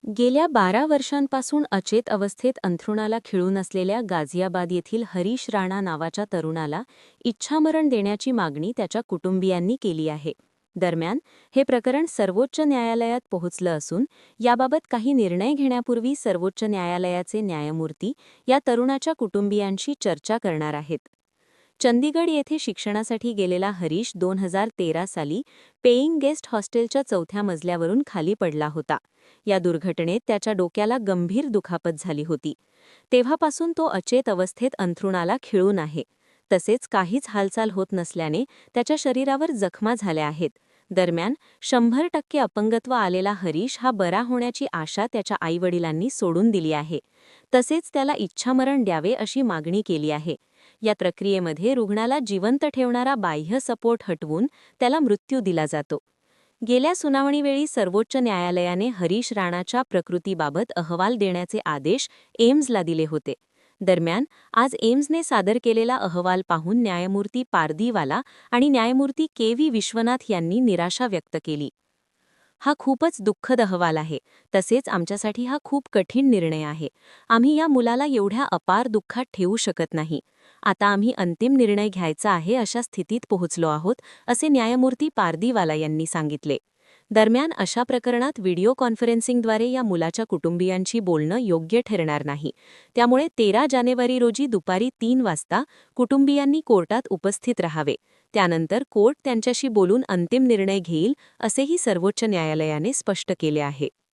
गेल्या 12 वर्षांपासून अचेत अवस्थेत अंथरुणाला खिळून असलेल्या गाझियाबाद येथील हरीश राणा नावाच्या तरुणाला इच्छामरण देण्याची मागणी त्याच्या कुटुंबियांनी केली आहे. दरम्यान, हे प्रकरण सर्वोच्च न्यायालयात पोहोचलं असून याबाबत काही निर्णय घेण्यापूर्वी सर्वोच्च न्यायालयाचे न्यायमूर्ती या तरुणाच्या कुटुंबियांशी चर्चा करणार आहेत. चंदीगड येथे शिक्षणासाठी गेलेला हरीश 2013 साली पेईंग गेस्ट हॉस्टेलच्या 4थ्या मजल्यावरून खाली पडला होता. या दुर्घटनेत त्याच्या डोक्याला गंभीर दुखापत झाली होती. तेव्हापासून तो अचेत अवस्थेत अंथरुणाला खिळून आहे. तसेच काहीच हालचाल होत नसल्याने त्याच्या शरीरावर जखमा झाल्या आहेत. दरम्यान, 100% अपंगत्व आलेला हरीश हा बरा होण्याची आशा त्याच्या आईवडिलांनी सोडून दिली आहे. तसेच त्याला इच्छामरण द्यावे अशी मागणी केली आहे. या प्रक्रियेमध्ये रुग्णाला जिवंत ठेवणारा बाह्य सपोर्ट हटवून त्याला मृत्यू दिला जातो. गेल्या सुनावणीवेळी सर्वोच्च न्यायालयाने हरीश राणाच्या प्रकृतीबाबत अहवाल देण्याचे आदेश एम्सला दिले होते. दरम्यान, आज एम्सने सादर केलेला अहवाल पाहून न्यायमूर्ती पारदीवाला आणि न्यायमूर्ती के.व्ही. विश्वनाथ यांनी निराशा व्यक्त केली. हा खूपच दुःखद अहवाल आहे. तसेच आमच्यासाठी हा खूप कठीण निर्णय आहे. आम्ही या मुलाला एवढ्या अपार दुःखात ठेवू शकत नाही. आता आम्ही अंतिम निर्णय घ्यायचा आहे अशा स्थितीत पोहोचलो आहोत, असे न्यायमूर्ती पारदीवाला यांनी सांगितले. दरम्यान, अशा प्रकरणात व्हिडिओ कॉन्फरन्सिंगद्वारे या मुलाच्या कुटुंबियांशी बोलणं योग्य ठरणार नाही. त्यामुळे 13 जानेवारी रोजी दुपारी 3 वाजता कुटुंबियांनी कोर्टात उपस्थित राहावे. त्यानंतर कोर्ट त्यांच्याशी बोलून अंतिम निर्णय घेईल, असेही सर्वोच्च न्यायालयाने स्पष्ट केले आहे.